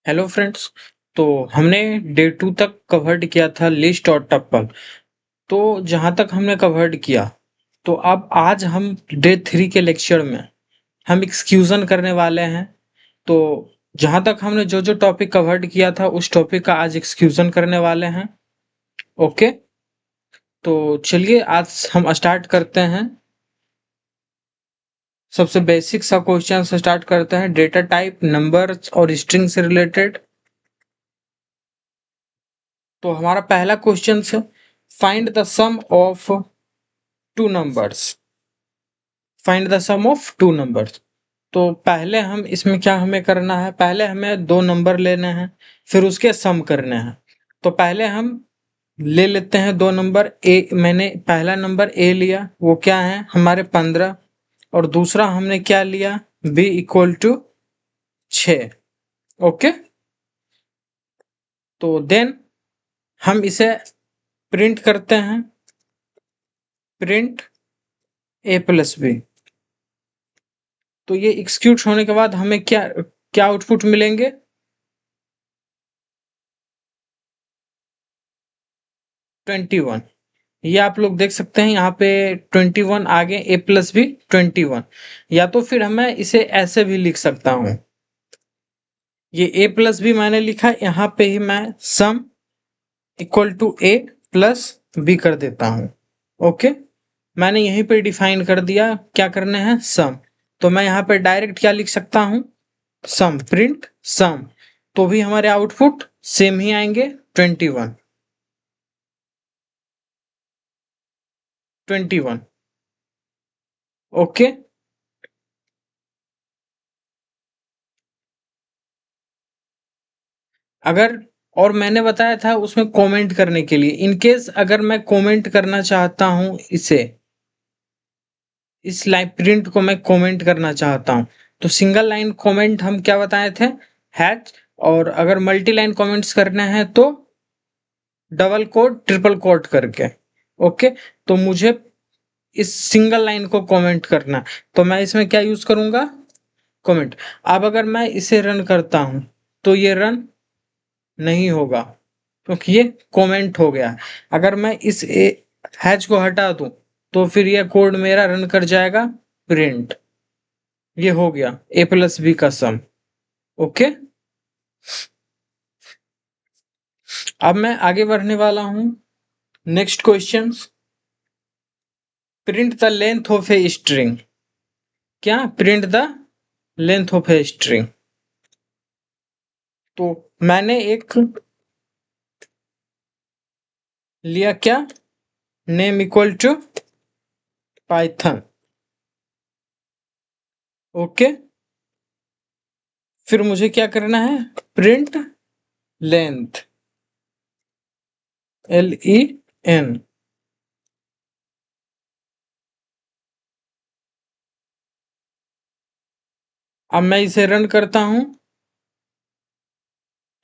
Hello friends. तो हमने day 2 तक कवर्ड किया था लिस्ट और टपल। तो जहाँ तक हमने कवर्ड किया, तो अब आज हम डे 3 के लेक्चर में हम एक्सक्लूजन करने वाले हैं। तो जहाँ तक हमने जो जो टॉपिक कवर्ड किया था उस टॉपिक का आज एक्सक्लूजन करने वाले हैं। ओके, तो चलिए आज हम स्टार्ट करते हैं। सबसे बेसिक सा क्वेश्चन से स्टार्ट करते हैं, डेटा टाइप नंबर्स और स्ट्रिंग से रिलेटेड। तो हमारा पहला क्वेश्चन है, find the sum of two numbers. Find the sum of two numbers. तो पहले हम इसमें क्या हमें करना है, पहले हमें दो नंबर लेने हैं, फिर उसके सम करने हैं। तो पहले हम ले लेते हैं दो नंबर। ए मैंने पहला नंबर ए लिया, वो क्या है हमारे 15, और दूसरा हमने क्या लिया, बी इक्वल टू 6। ओके, तो देन हम इसे प्रिंट करते हैं, प्रिंट ए प्लस बी। तो ये एक्सिक्यूट होने के बाद हमें क्या क्या आउटपुट मिलेंगे, 21। ये आप लोग देख सकते हैं यहाँ पे 21 आगे ए प्लस बी 21। या तो फिर मैं इसे ऐसे भी लिख सकता हूँ, ये ए प्लस बी मैंने लिखा, यहाँ पे ही मैं sum equal to A plus B कर देता हूँ। ओके, मैंने यहीं पे डिफाइन कर दिया क्या करने हैं, सम। तो मैं यहाँ पे डायरेक्ट क्या लिख सकता हूँ, सम, प्रिंट सम। तो भी हमारे आउटपुट सेम ही आएंगे, 21, 21। ओके, अगर और मैंने बताया था उसमें कमेंट करने के लिए, इन केस अगर मैं कमेंट करना चाहता हूं, इसे इस लाइन प्रिंट को मैं कमेंट करना चाहता हूं, तो सिंगल लाइन कमेंट हम क्या बताए थे, हैच। और अगर मल्टी लाइन कमेंट्स करने हैं तो डबल कोट ट्रिपल कोट करके। ओके, तो मुझे इस सिंगल लाइन को कमेंट करना, तो मैं इसमें क्या यूज करूंगा, कमेंट। अब अगर मैं इसे रन करता हूं तो ये रन नहीं होगा, क्योंकि ये कमेंट हो गया है। अगर मैं इस हैच को हटा दूं तो फिर यह कोड मेरा रन कर जाएगा, प्रिंट। ये हो गया ए प्लस बी का सम। ओके, अब मैं आगे बढ़ने वाला हूं। Next question, print the length of a string. क्या, print the length of a string. तो मैंने एक लिया क्या, name equal to Python. Okay, फिर मुझे क्या करना है, प्रिंट लेंथ, LEN। अब मैं इसे रन करता हूं,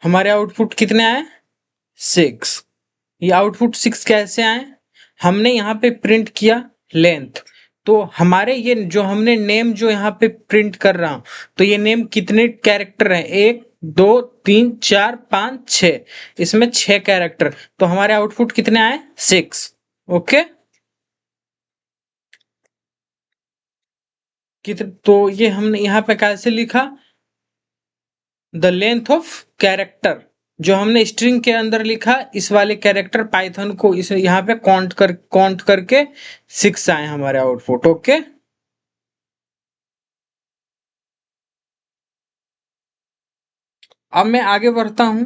हमारे आउटपुट कितने आए, 6। ये आउटपुट 6 कैसे आए, हमने यहाँ पे प्रिंट किया लेंथ। तो हमारे ये जो हमने नेम जो यहाँ पे प्रिंट कर रहा हूं, तो ये नेम कितने कैरेक्टर हैं, 1 2 3 4 5 6, इसमें 6 कैरेक्टर। तो हमारे आउटपुट कितने आए, 6। ओके, तो ये हमने यहाँ पे कैसे लिखा, द लेंथ ऑफ कैरेक्टर, जो हमने स्ट्रिंग के अंदर लिखा, इस वाले कैरेक्टर पाइथन को इस यहाँ पे काउंट करके 6 आए हमारे आउटपुट। ओके, अब मैं आगे बढ़ता हूं,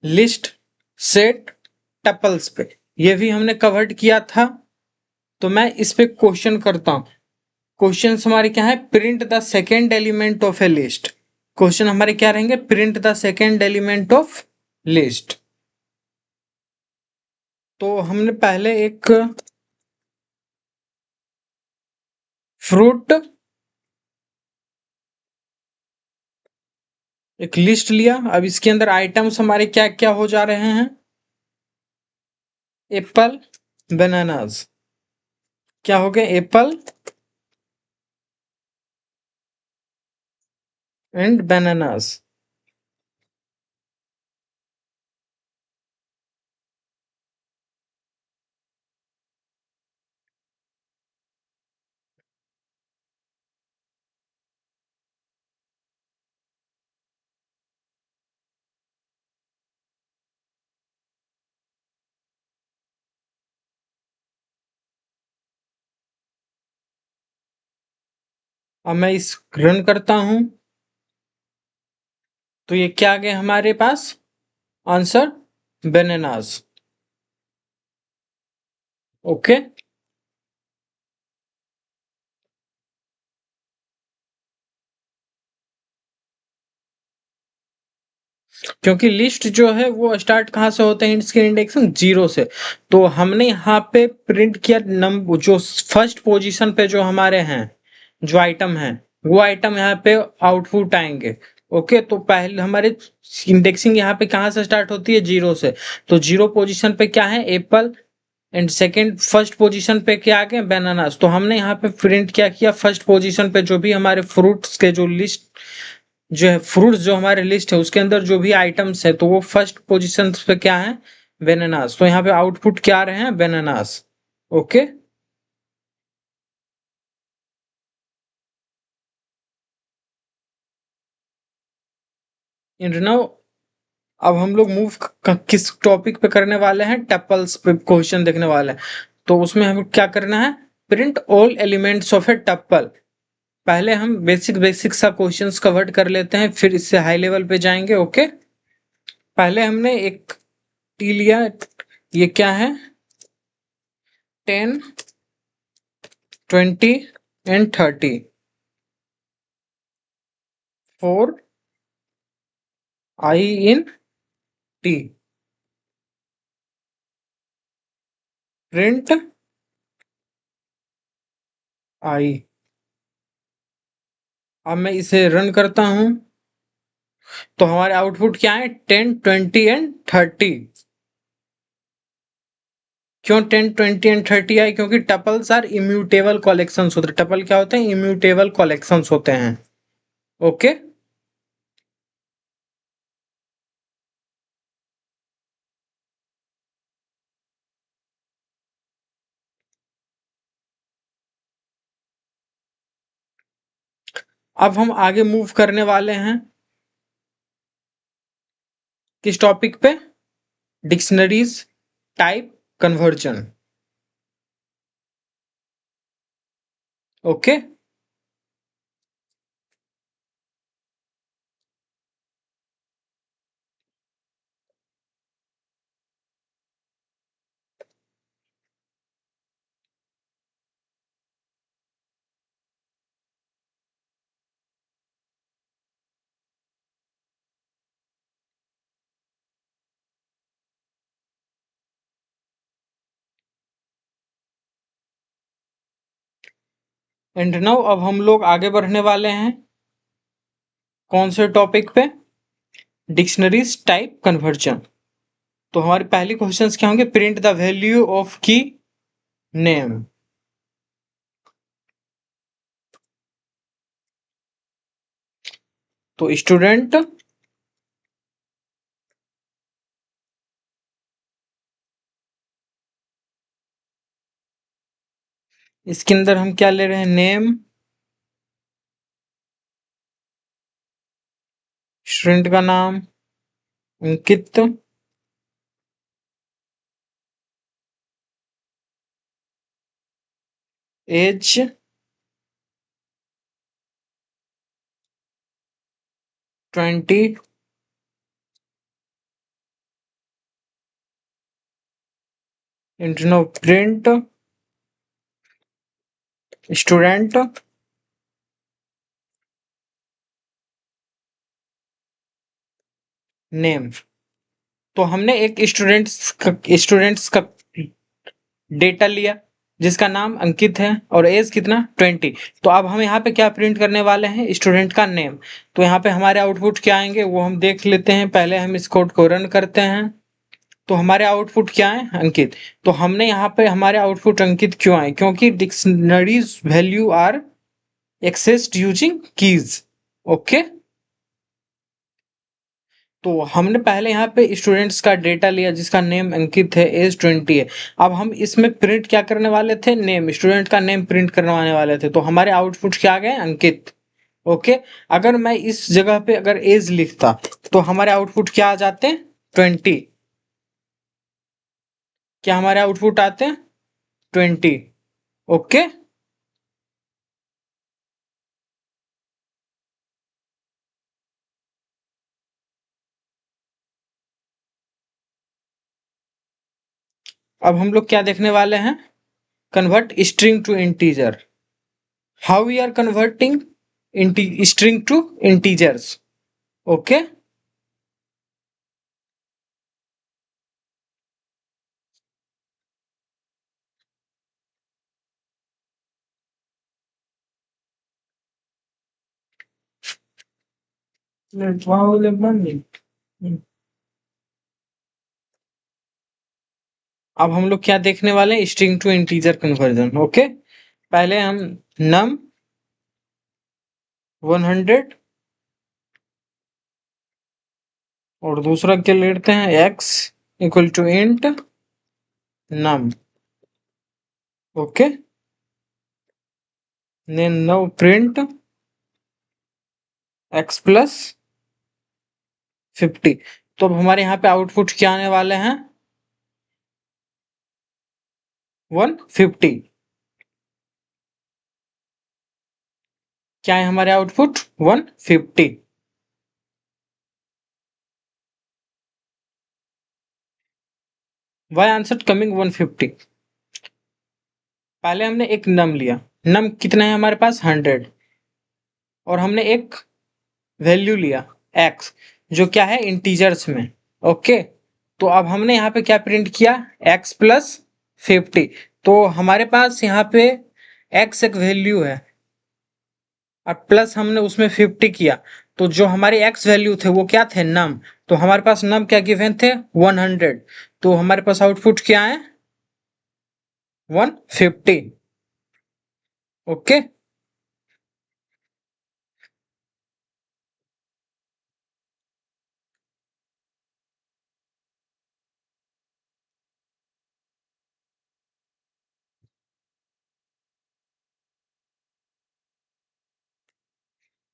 लिस्ट सेट टपल्स पे। ये भी हमने कवर्ड किया था, तो मैं इस पे क्वेश्चन करता हूं। क्वेश्चन हमारे क्या है, print the second element of A list. Question हमारे क्या रहेंगे, print the second element of list. तो हमने पहले एक फ्रूट, एक लिस्ट लिया। अब इसके अंदर आइटम्स हमारे क्या क्या हो जा रहे हैं, एप्पल, बनानास। क्या हो गए, एप्पल एंड बनानास। अब मैं इस रन करता हूं तो ये क्या आ गया हमारे पास आंसर, बनानास। ओके, क्योंकि लिस्ट जो है वो स्टार्ट कहाँ से होते हैं, इसके इंडेक्सिंग 0 से। तो हमने यहाँ पे प्रिंट किया नंबर जो फर्स्ट पोजीशन पे जो हमारे हैं, जो आइटम है, वो आइटम यहाँ पे आउटपुट आएंगे। ओके, तो पहले हमारे इंडेक्सिंग यहाँ पे कहाँ से स्टार्ट होती है, 0 से। तो 0 पोजीशन पे क्या है, Apple. And second first position पे क्या आ गए, बनानास। तो हमने यहाँ पे प्रिंट क्या किया, फर्स्ट पोजीशन पे जो भी हमारे फ्रूट्स के जो लिस्ट जो है, फ्रूट्स जो हमारे लिस्ट है उसके अंदर जो भी आइटम्स है, तो वो फर्स्ट पोजीशन पे क्या है, बेनानास। तो यहाँ पे आउटपुट क्या आ रहे हैं, बेनानास। ओके, एंड नाउ अब हम लोग मूव किस टॉपिक पे करने वाले हैं, टपल्स पे क्वेश्चन देखने वाले हैं। तो उसमें हमें क्या करना है, प्रिंट ऑल एलिमेंट्स ऑफ ए टप्पल। पहले हम बेसिक बेसिक सा क्वेश्चंस कवर कर लेते हैं, फिर इससे हाई लेवल पे जाएंगे। ओके, पहले हमने एक टी लिया, ये क्या है, 10, 20 and 30 for I in T, print I. अब मैं इसे रन करता हूं तो हमारे आउटपुट क्या है, 10, 20 एंड 30। क्यों 10, 20 एंड 30 आई, क्योंकि टपल्स आर इम्यूटेबल कलेक्शंस होते हैं। टपल क्या होते हैं, इम्यूटेबल कलेक्शंस होते हैं। ओके, अब हम आगे मूव करने वाले हैं किस टॉपिक पे, dictionaries type conversion. Okay, and now अब हम लोग आगे बढ़ने वाले हैं कौन से टॉपिक पे, डिक्शनरीज टाइप कन्वर्जन। तो हमारे पहले क्वेश्चंस क्या होंगे, प्रिंट द वैल्यू ऑफ की नेम। तो स्टूडेंट, इसके अंदर हम क्या ले रहे हैं, नेम, स्टूडेंट का नाम अंकित, एज 20, इंटरनो प्रिंट स्टूडेंट नेम। तो हमने एक स्टूडेंट्स का डेटा लिया जिसका नाम अंकित है और एज कितना, 20। तो अब हम यहाँ पे क्या प्रिंट करने वाले हैं, स्टूडेंट का नेम। तो यहाँ पे हमारे आउटपुट क्या आएंगे वो हम देख लेते हैं। पहले हम इस कोड को रन करते हैं तो हमारे आउटपुट क्या है, अंकित। तो हमने यहाँ पे हमारे आउटपुट अंकित क्यों आए, क्योंकि dictionaries value are accessed using keys. Okay, तो हमने पहले यहाँ पे स्टूडेंट्स का डेटा लिया जिसका नेम अंकित है, एज 20 है। अब हम इसमें प्रिंट क्या करने वाले थे, नेम, स्टूडेंट का नेम प्रिंट करवाने वाले थे। तो हमारे आउटपुट क्या आ गए, अंकित। ओके, अगर मैं इस जगह पे अगर एज लिखता तो हमारे आउटपुट क्या आ जाते, 20। क्या हमारे आउटपुट आते हैं, 20। ओके, अब हम लोग क्या देखने वाले हैं? Convert string to integer. How we are converting string to integers. Okay, अब हम लोग क्या देखने वाले हैं? String to integer conversion. Okay, पहले हम नम 100 और दूसरा क्या लेते हैं? X equal to int num. Okay, then now print x plus 50। तो अब हमारे यहाँ पे आउटपुट क्या आने वाले हैं? 150। क्या है हमारे आउटपुट? 150। Y answer coming 150? पहले हमने एक नम लिया। नम कितना है हमारे पास? 100। और हमने एक वैल्यू लिया एक्स, जो क्या है? इंटीजर्स में। ओके, तो अब हमने यहाँ पे क्या प्रिंट किया? X plus 50। तो हमारे पास यहाँ पे एक्स एक वैल्यू है और प्लस हमने उसमें 50 किया। तो जो हमारे एक्स वैल्यू थे वो क्या थे? नम। तो हमारे पास नम क्या गिवन थे? 100। तो हमारे पास आउटपुट क्या है? 150। Okay,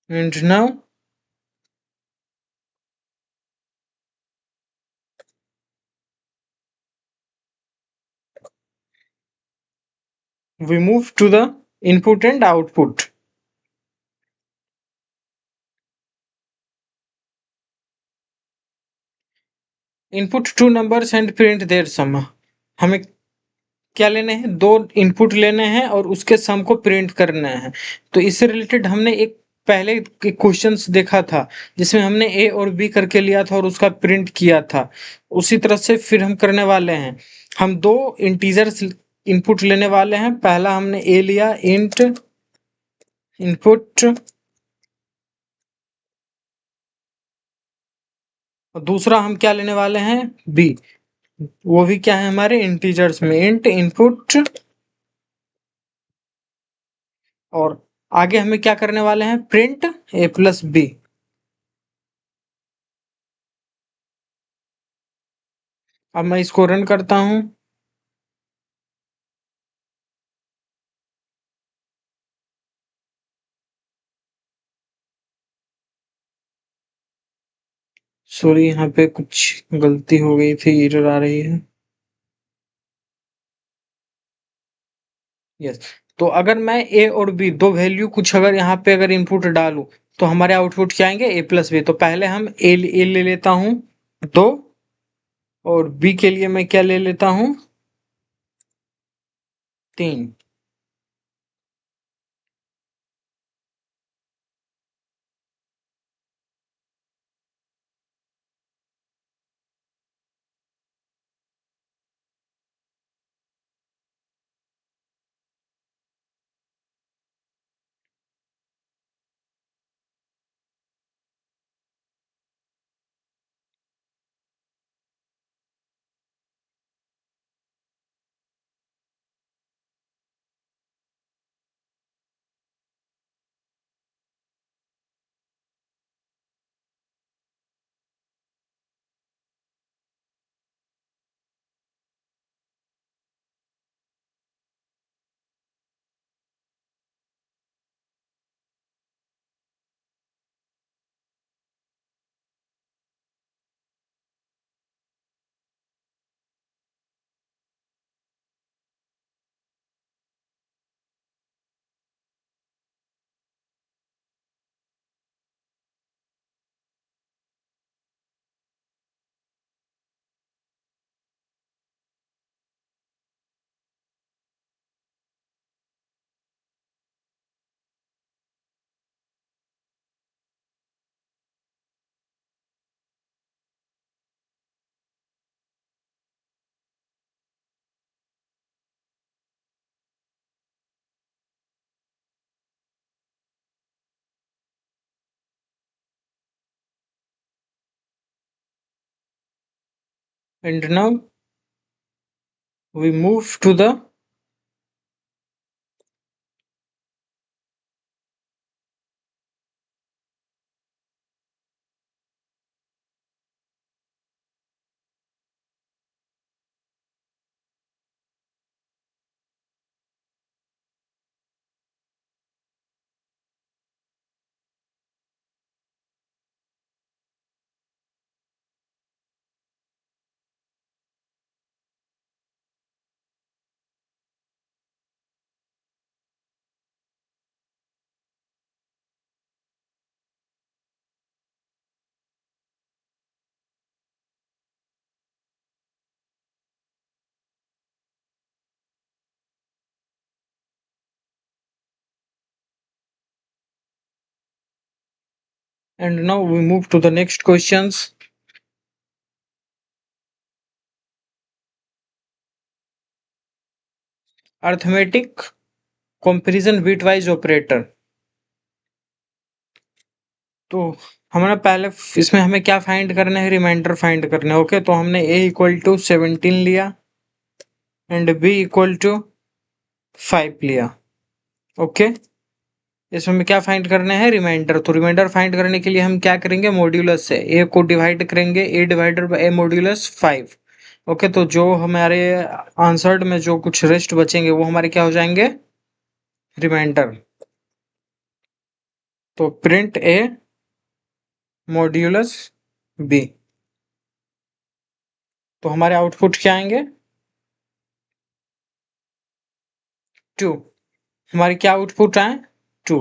and now we move to the input and output. Input two numbers and print their sum. हमें क्या लेने हैं? दो इनपुट लेने हैं और उसके सम को प्रिंट करना है। तो इससे रिलेटेड हमने एक पहले क्वेश्चंस देखा था जिसमें हमने ए और बी करके लिया था और उसका प्रिंट किया था। उसी तरह से फिर हम करने वाले हैं। हम दो इंटीजर्स इनपुट लेने वाले हैं। पहला हमने ए लिया, इंट इनपुट, और दूसरा हम क्या लेने वाले हैं? बी। वो भी क्या है हमारे? इंटीजर्स में। इंट इनपुट, और आगे हमें क्या करने वाले हैं? प्रिंट ए प्लस बी। अब मैं इसको रन करता हूं। सॉरी, यहाँ पे कुछ गलती हो गई थी, एरर आ रही है। यस, तो अगर मैं ए और बी दो वैल्यू कुछ अगर यहाँ पे अगर इनपुट डालूं तो हमारे आउटपुट क्या आएंगे? ए प्लस बी। तो पहले हम ए ले लेता हूं 2, और बी के लिए मैं क्या ले लेता हूं? 3। and now we move to the next questions. Arithmetic comparison bitwise operator. तो हमारा पहले इसमें हमें क्या फाइंड करना है, रिमाइंडर फाइंड करना है। ओके, तो हमने a इक्वल टू 17 लिया एंड b इक्वल टू 5 लिया। ओके, इसमें हमें क्या फाइंड करना है, रिमाइंडर। तो रिमाइंडर फाइंड करने के लिए हम क्या करेंगे, मॉड्यूलस से a को डिवाइड करेंगे, a divided by a modulus 5। Okay, तो जो हमारे आंसर्ड में जो कुछ रेस्ट बचेंगे वो हमारे क्या हो जाएंगे, रिमाइंडर। तो प्रिंट a मॉड्यूलस b, तो हमारे आउटपुट क्या आएंगे, 2। हमारे क्या आउटपुट आए, 2।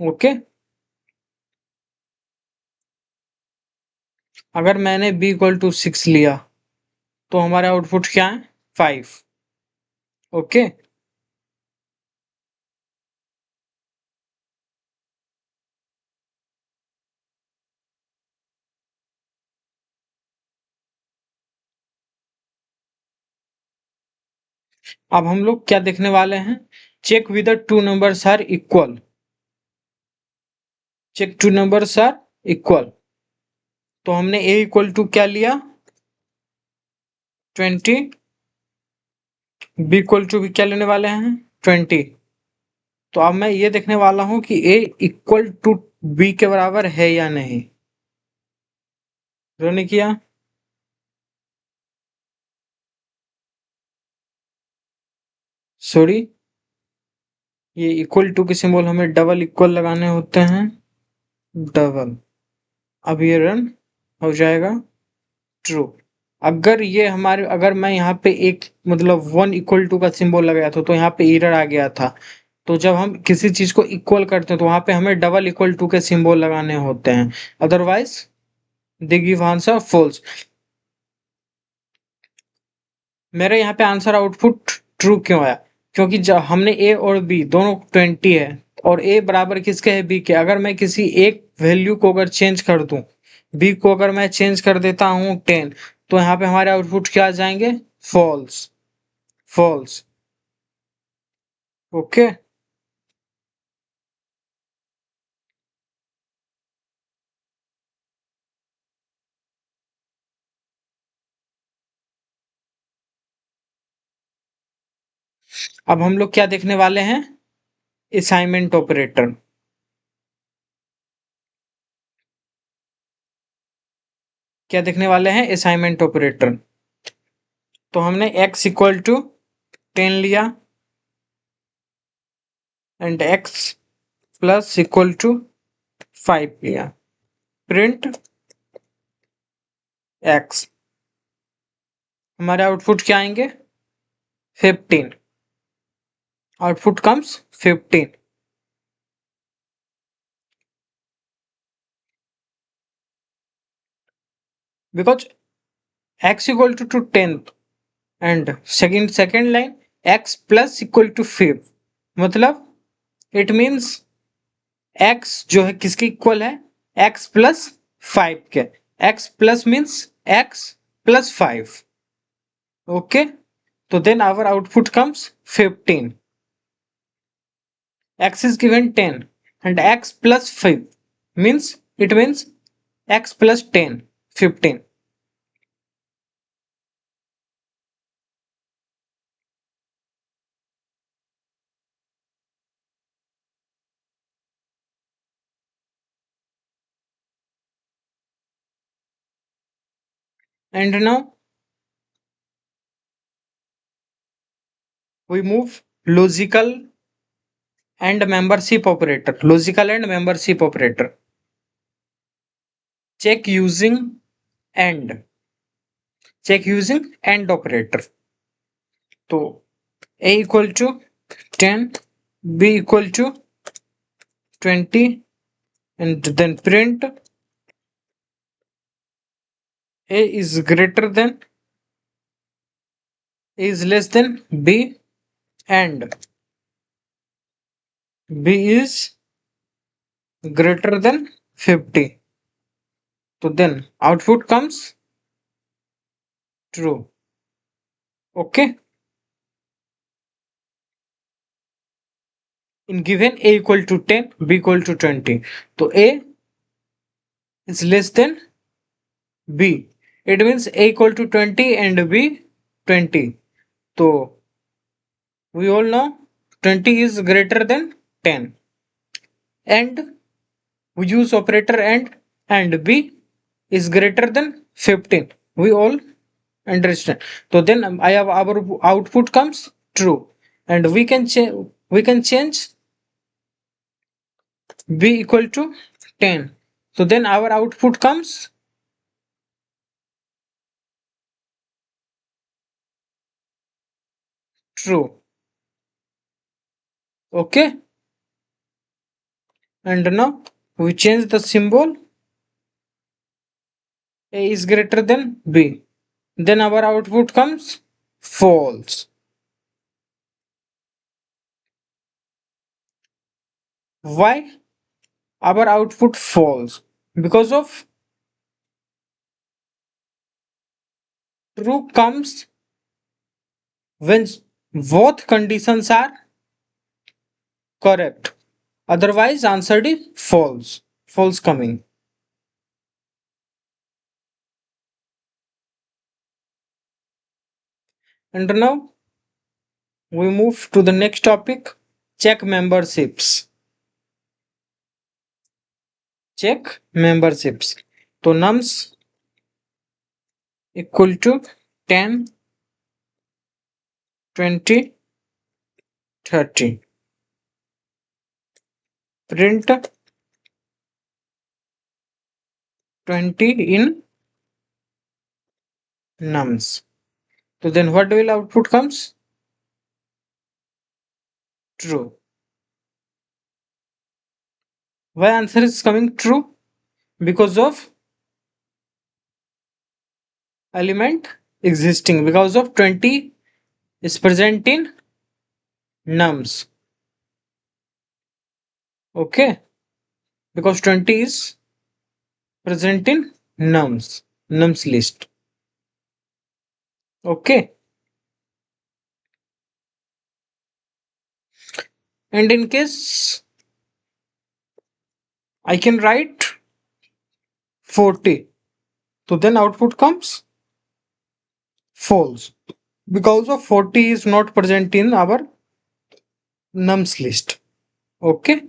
ओके, अगर मैंने b इक्वल टू 6 लिया तो हमारे आउटपुट क्या है, 5। ओके, अब हम लोग क्या देखने वाले हैं, check with two numbers are equal. Check two numbers are equal, तो हमने a इक्वल टू क्या लिया, 20। b इक्वल टू भी क्या लेने वाले हैं, 20। तो अब मैं ये देखने वाला हूं कि a इक्वल टू b के बराबर है या नहीं। रो ने किया, सॉरी, ये इक्वल टू के सिंबल हमें डबल इक्वल लगाने होते हैं, डबल। अब ये रन हो जाएगा, ट्रू। अगर ये हमारे, अगर मैं यहाँ पे एक मतलब 1 इक्वल टू का सिंबल लगाया था तो यहाँ पे एरर आ गया था। तो जब हम किसी चीज को इक्वल करते हैं तो वहां पे हमें डबल इक्वल टू के सिंबल लगाने होते हैं, otherwise they give answer false. मेरे यहाँ पे आंसर आउटपुट ट्रू क्यों आया, क्योंकि जब हमने ए और बी दोनों 20 है और ए बराबर किसके है, बी के। अगर मैं किसी एक वैल्यू को अगर चेंज कर दूं, बी को अगर मैं चेंज कर देता हूं 10, तो यहाँ पे हमारे आउटपुट क्या आ जाएंगे, फॉल्स, फॉल्स। ओके, अब हम लोग क्या देखने वाले हैं, असाइनमेंट ऑपरेटर। क्या देखने वाले हैं, असाइनमेंट ऑपरेटर। तो हमने x इक्वल टू 10 लिया and x plus equal to 5 लिया, प्रिंट x। हमारे आउटपुट क्या आएंगे, 15। Output comes 15, because x equal to 10 and second line x plus equal to 5, मतलब इट मीन्स x जो है किसके इक्वल है, x प्लस 5 के। x plus means x plus 5। Okay, तो then our output comes 15। x is given 10 and x plus 5 means it means x plus 10, 15. And now we move logical and membership operator. Check using and check using and operator. So a equal to 10, b equal to 20, and then print a is greater than a is less than b, and b is greater than 50. So then output comes true. Okay. In given a equal to 10, b equal to 20. So a is less than b. It means a equal to 20 and b 20. So we all know 20 is greater than 10. And we use operator and b is greater than 15. We all understand. So then I have our output comes true, and we can change b equal to 10. So then our output comes true. Okay. And now we change the symbol. A is greater than b. Then our output comes false. Why our output false? Because of true comes when both conditions are correct. Otherwise, answer is false. False coming. And now we move to the next topic. Check memberships. Check memberships. So nums equal to 10, 20, 30. Print 20 in nums. So then what will output comes? True. Why answer is coming true? Because of element existing. Because of 20 is present in nums. Okay. Because 20 is present in nums list. Okay. And in case I can write 40, so then output comes false, because of 40 is not present in our nums list. Okay.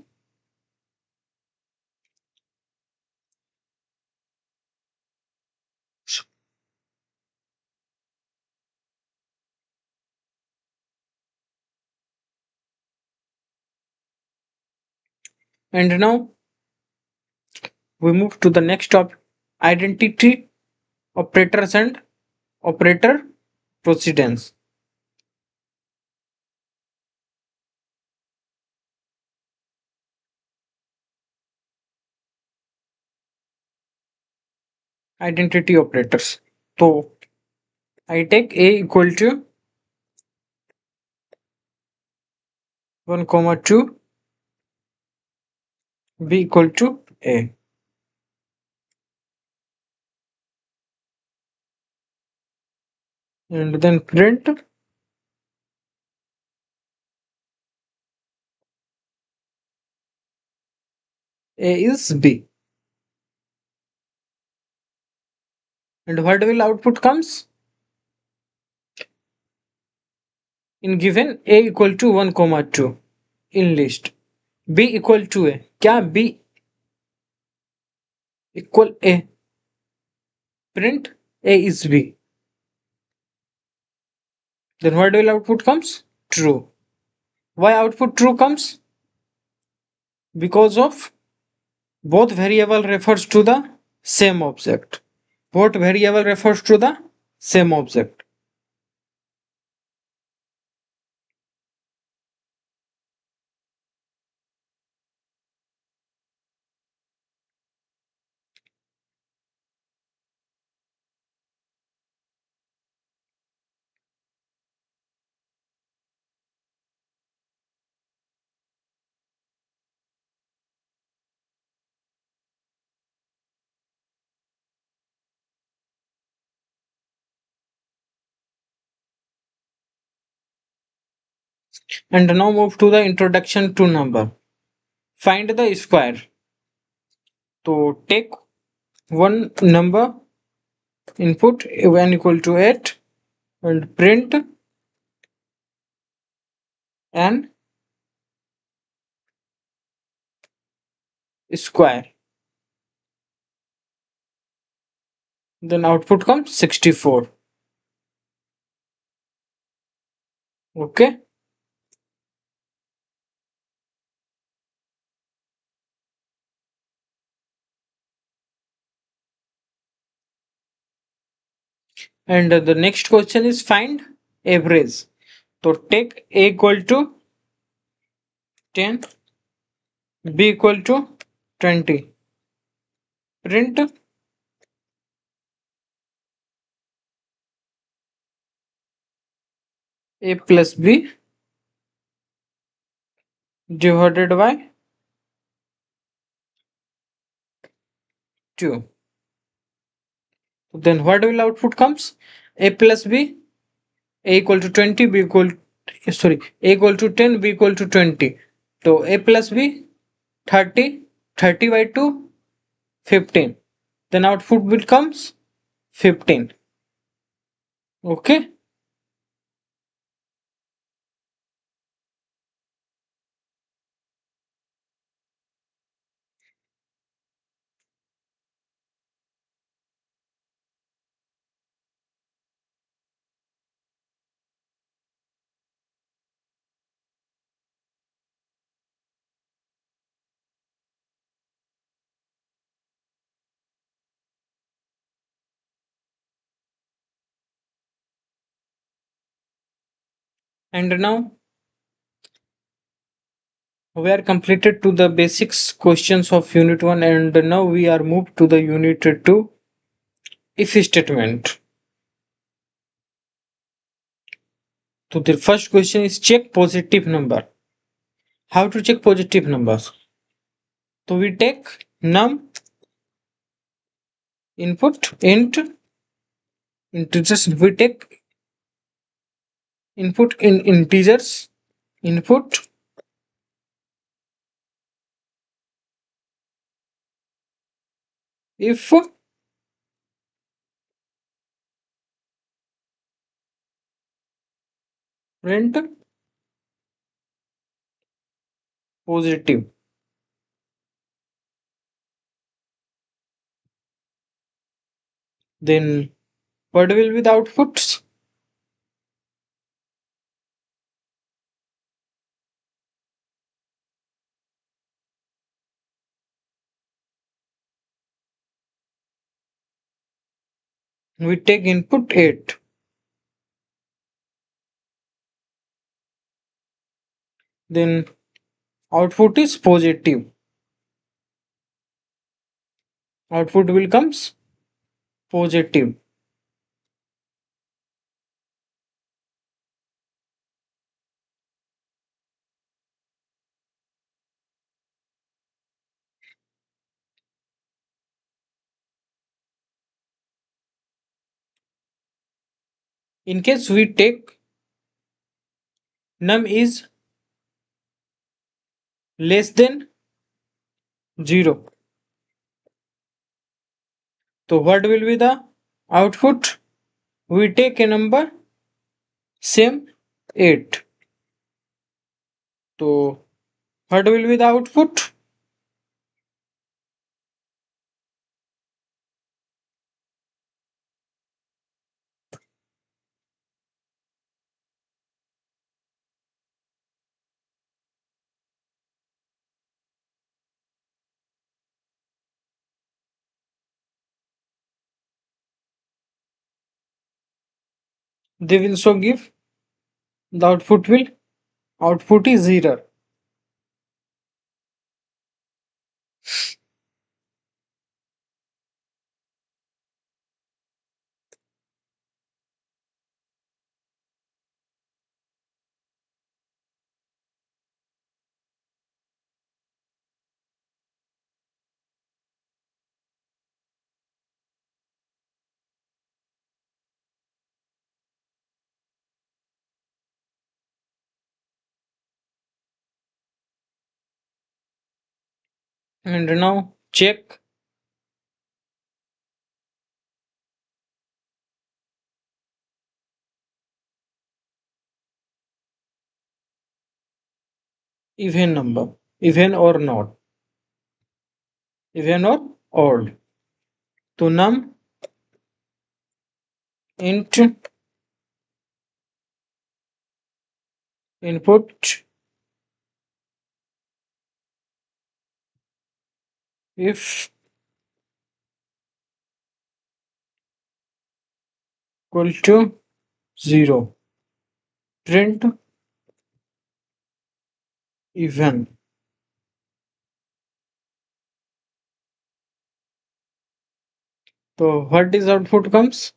And now we move to the next topic, identity operators and operator precedence. Identity operators. So I take a equal to 1 comma 2, b equal to a, and then print a is b. And what will output comes? In given a equal to 1 comma 2 in list, b equal to a, क्या b equal a, print A is B. Then what will output comes? True. Why output true comes? Because of both variable refers to the same object. Both variable refers to the same object. And now move to the introduction to number. Find the square. So take one number, input n equal to 8, and print an square. Then output comes 64. Okay. And the next question is find average. So take a equal to 10, b equal to 20. Print a plus b divided by 2. Then what will output comes? A plus b, a equal to 20, b equal, sorry, a equal to 10, b equal to 20. So a plus b 30, 30 by 2, 15. Then output will comes 15. Okay. And now we are completed to the basics questions of unit 1, and now we are moved to the unit 2 if statement. So the first question is check positive number. How to check positive numbers? So we take num input int integers. We take input in integers input if print positive. Then what will be the outputs? We take input 8. Then output is positive. Output will comes positive. In case we take num is less than 0. So what will be the output? We take a number same 8. So what will be the output? they will so give the output is error. And now check even number, even or not, even or odd. To num int input if equal to 0, print even. So what is output comes?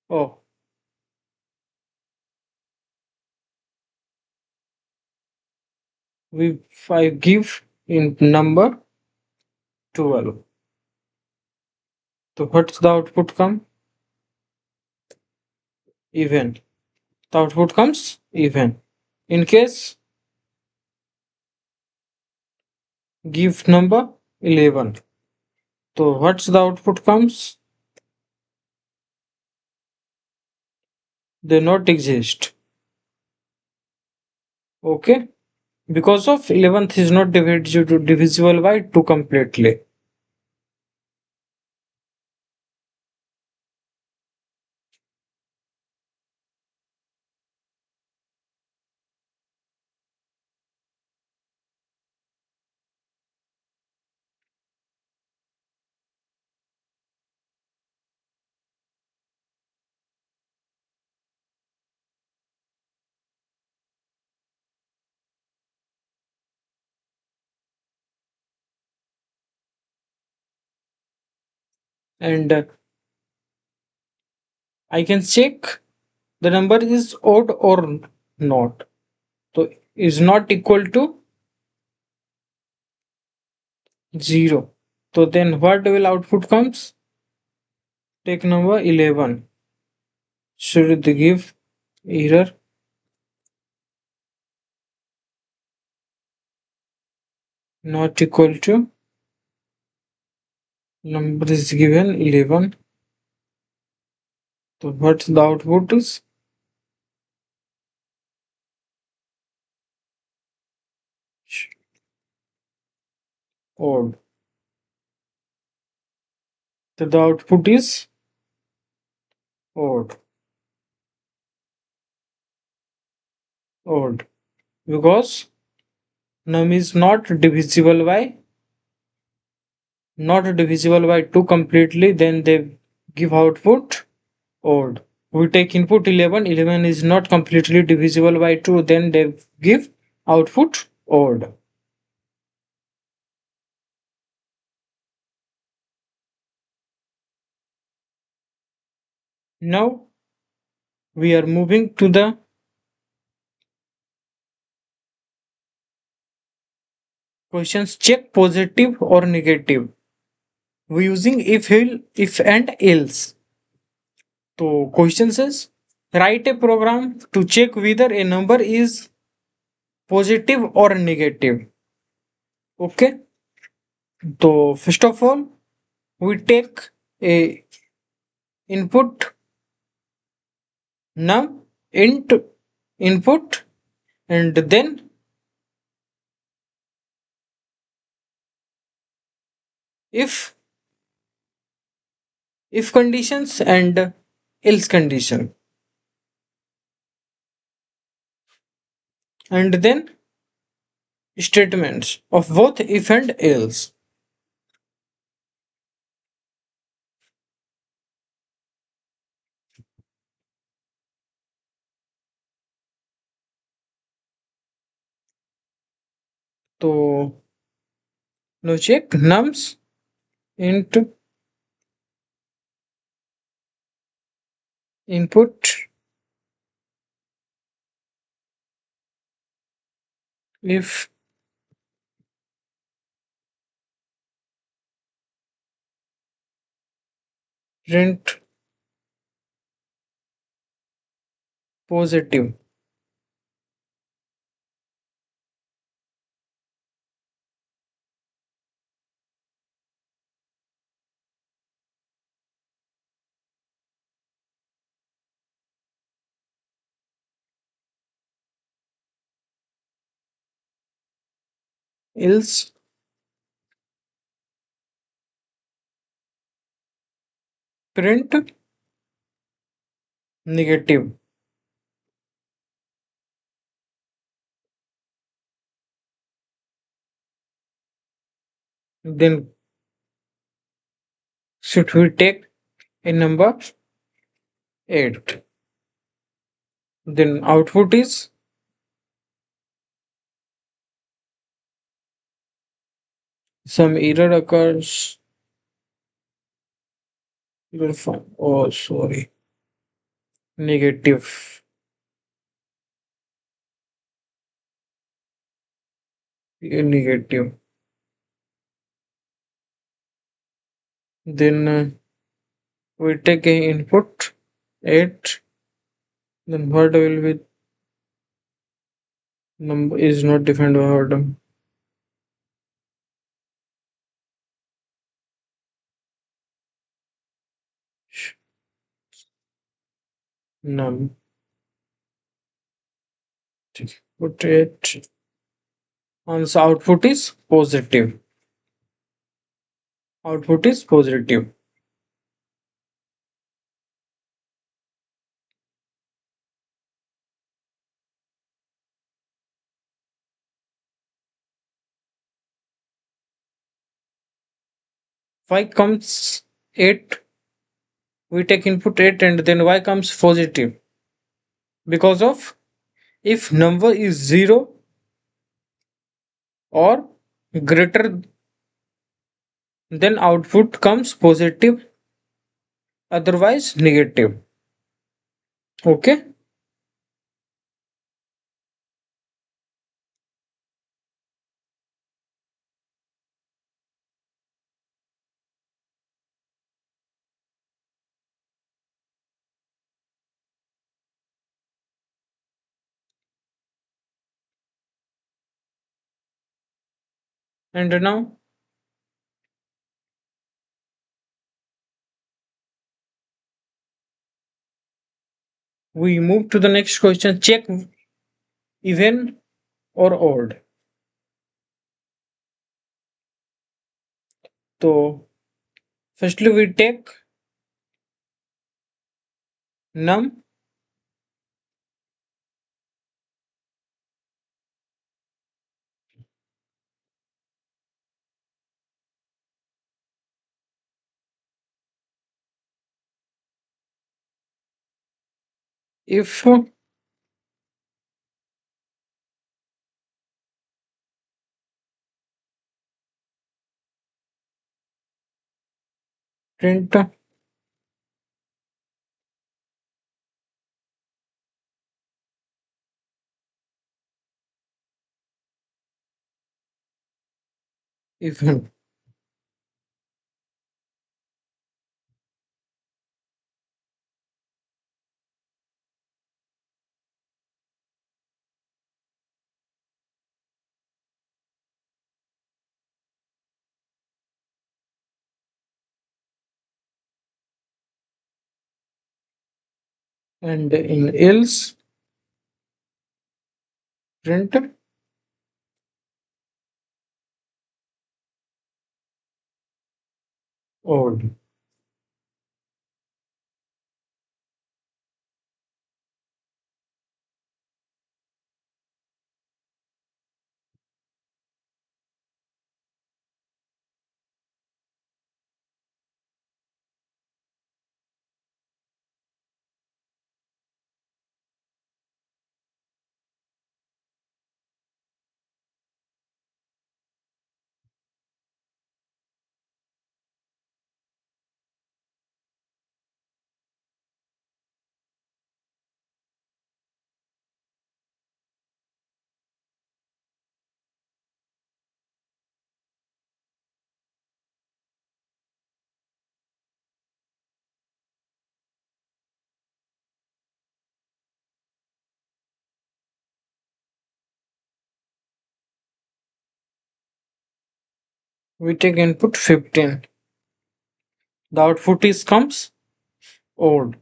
Oh, we I give in number 12. So what's the output come? Even. The output comes even. In case give number 11. So what's the output comes? They not exist. Okay. Because of 11th is not divisible by 2 completely. And I can check the number is odd or not. So is not equal to 0. So then what will output comes? Take number 11. Should they give error not equal to number is given 11. So what's the output is odd. So the output is odd. Odd. Because num is not divisible by 2 completely, then they give output odd. We take input 11, 11 is not completely divisible by 2, then they give output odd. Now we are moving to the questions check positive or negative. We using if and else. So question says write a program to check whether a number is positive or negative. Okay. So first of all, we take a input num int input and then if conditions and else condition and then statements of both if and else. तो now check nums int input if print positive. Else print negative. Then should we take a number 8? Then output is some error occurs. You'll find, oh sorry, negative. Negative. Then we take a input 8. Then what will be number is not defined by order. Num. Put it on so output is positive. Output is positive. Y comes 8. We take input 8 and then y comes positive because of if number is 0 or greater, then output comes positive, otherwise negative. Okay. And now we move to the next question. Check even or odd. So firstly we take num if print even. And in else print odd. We take input 15. The output is comes odd.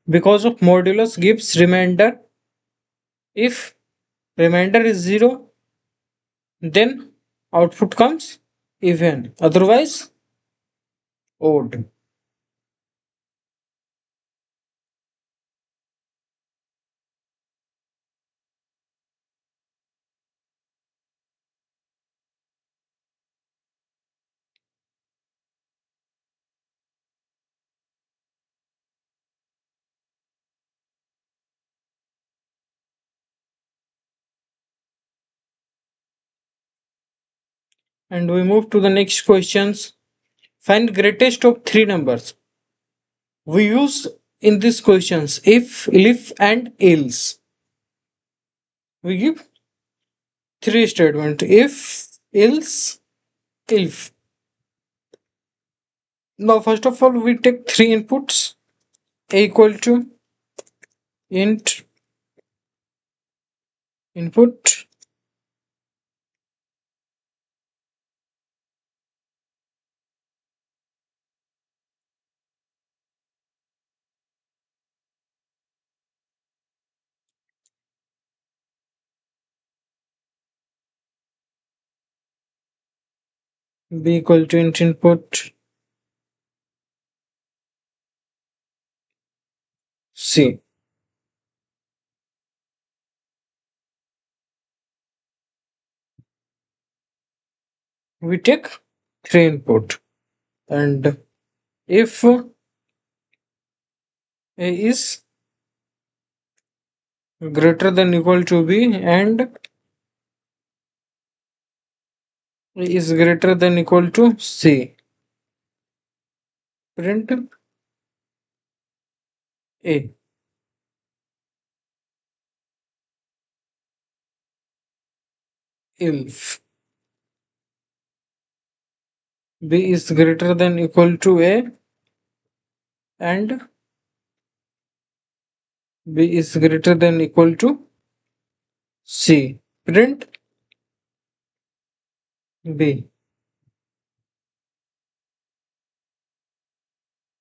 Because of modulus gives remainder. If remainder is 0, then output comes even. Otherwise, odd. And we move to the next questions. Find greatest of three numbers. We use in these questions if, and else. We give three statements: if, else, if. Now, first of all, we take three inputs: a equal to int input, b equal to int input, c. We take three input, and if a is greater than equal to b and a is greater than equal to c, print a. If b is greater than equal to a and b is greater than equal to c, print b.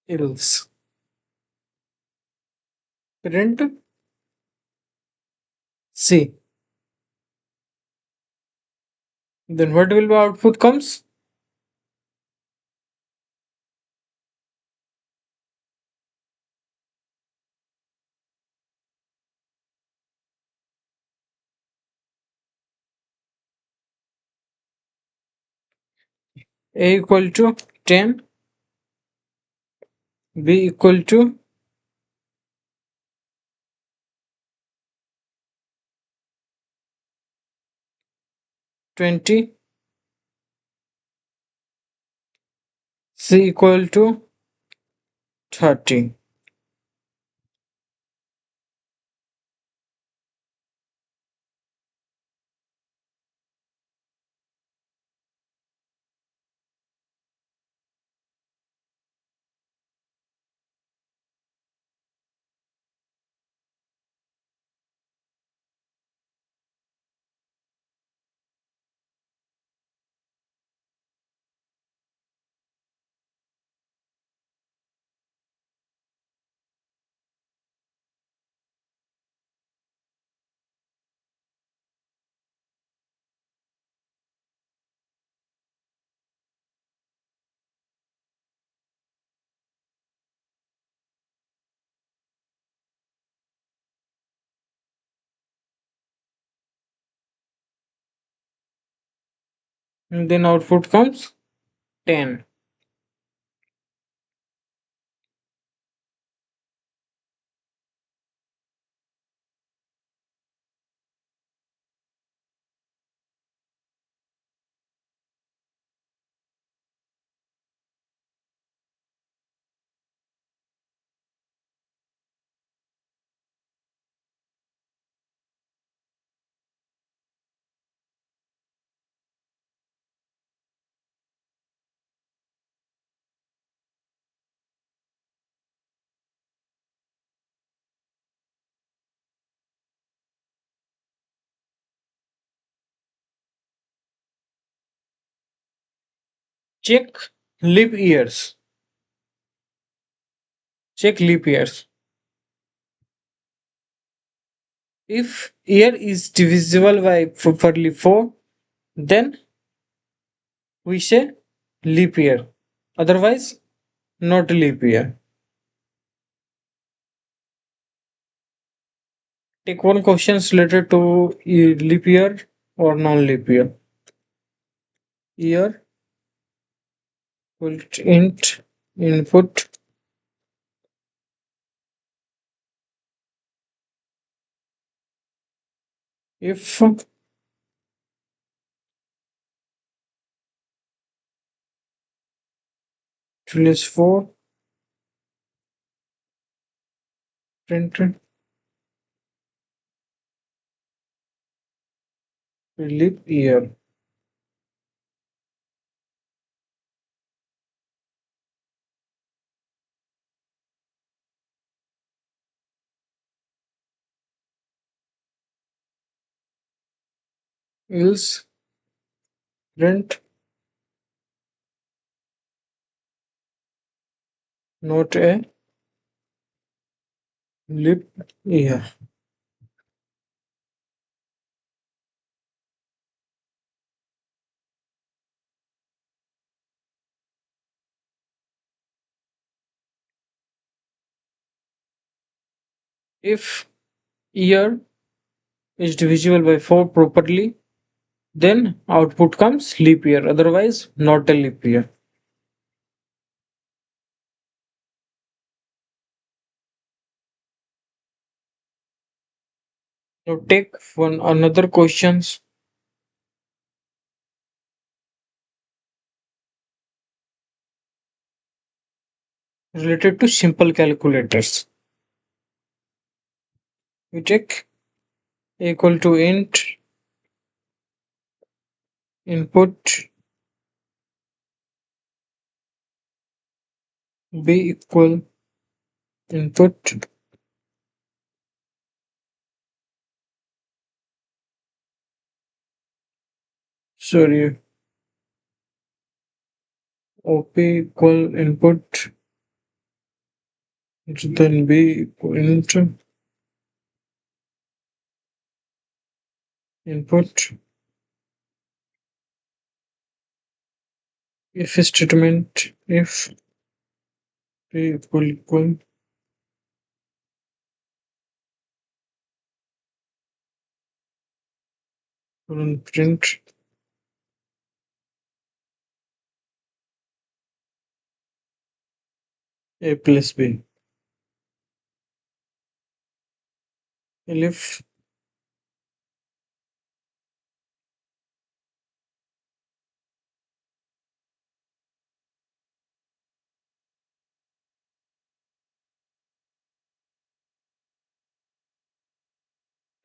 Else print c. Then what will be output comes? A equal to 10, b equal to 20, c equal to 30. And then output comes 10. check leap years. Check leap years. If year is divisible by properly 4, then we say leap year. Otherwise, not leap year. Take one questions related to leap year or non-leap year. Year will int input if release 4 printed leap year. Else print not a leap year. If year is divisible by 4 properly, then output comes leap year. Otherwise, not a leap year. Now take one another questions related to simple calculators. We take equal to int input b equal input sorry op equal input then b equal int input if statement if b equal print a plus b. If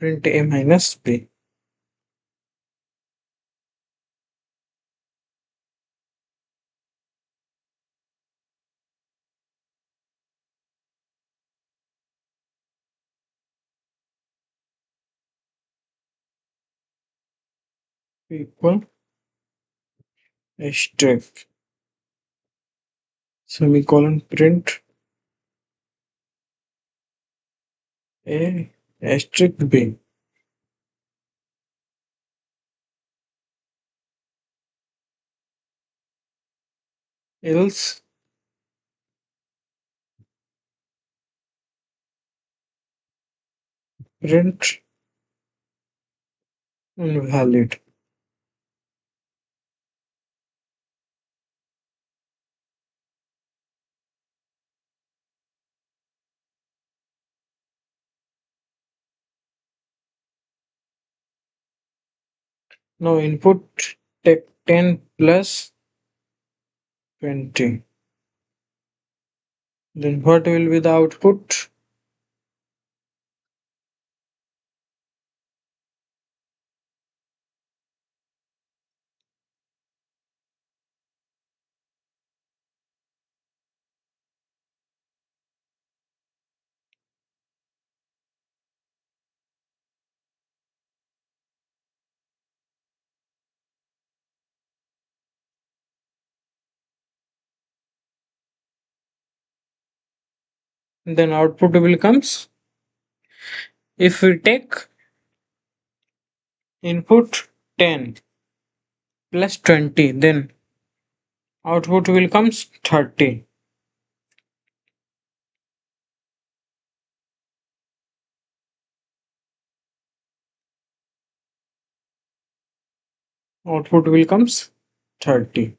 print a minus b equal asterisk semicolon print a asterisk b. Else print invalid. Now input take 10 plus 20. Then what will be the output? then output will comes. If we take input 10 plus 20, then output will comes 30. Output will comes 30.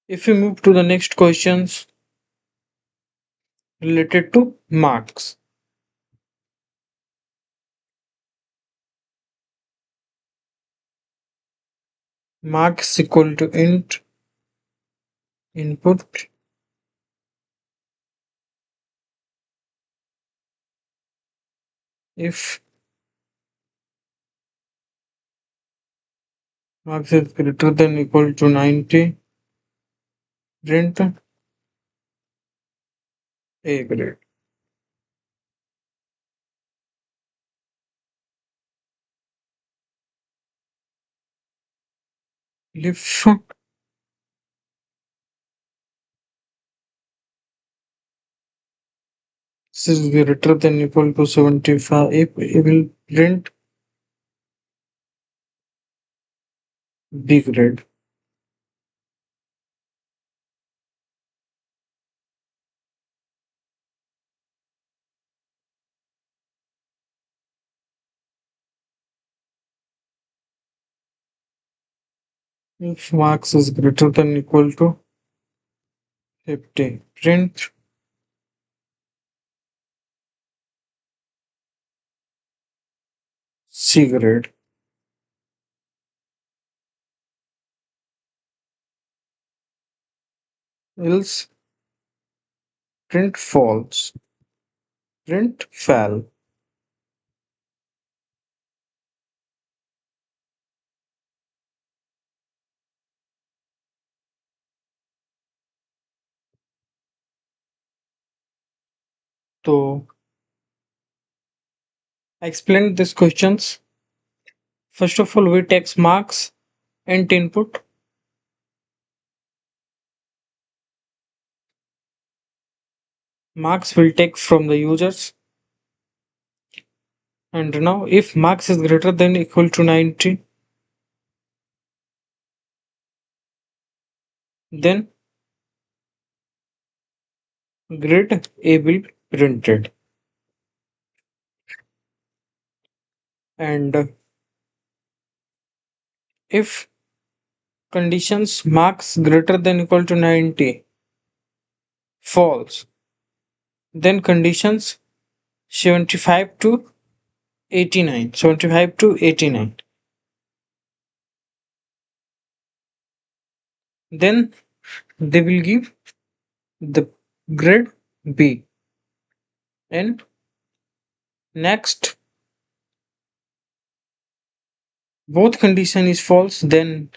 If we move to the next questions related to marks. Marks equal to int input if marks is greater than equal to 90, print A grade. If this is greater than equal to 75, it will print B grade. If marks is greater than equal to 50, print C grade. Else print false. Print fal. So explain these questions. First of all, we take marks and input. Marks will take from the users. And now if marks is greater than equal to 90, then grade A will be printed. And if conditions marks greater than equal to 90 false, then conditions 75 to 89, 75 to 89, then they will give the grade B. And next, both condition is false, then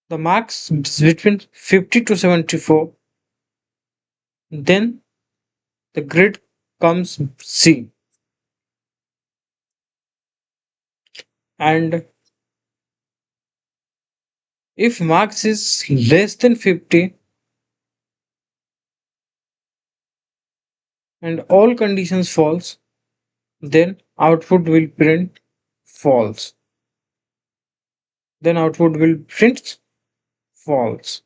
the marks is between 50 to 74, then the grade comes C. And if marks is less than 50 and all conditions false, then output will print false. Then output will print false.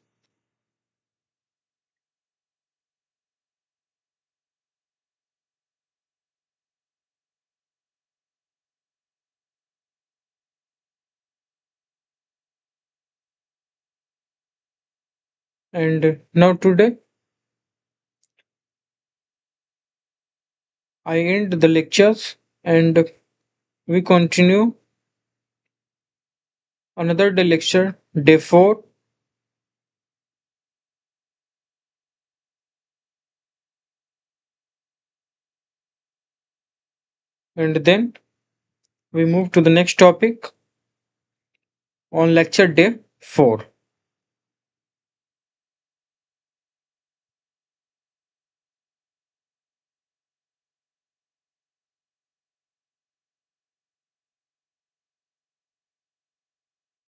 And now today I end the lectures and we continue another day lecture, day 4. And then we move to the next topic on lecture day 4.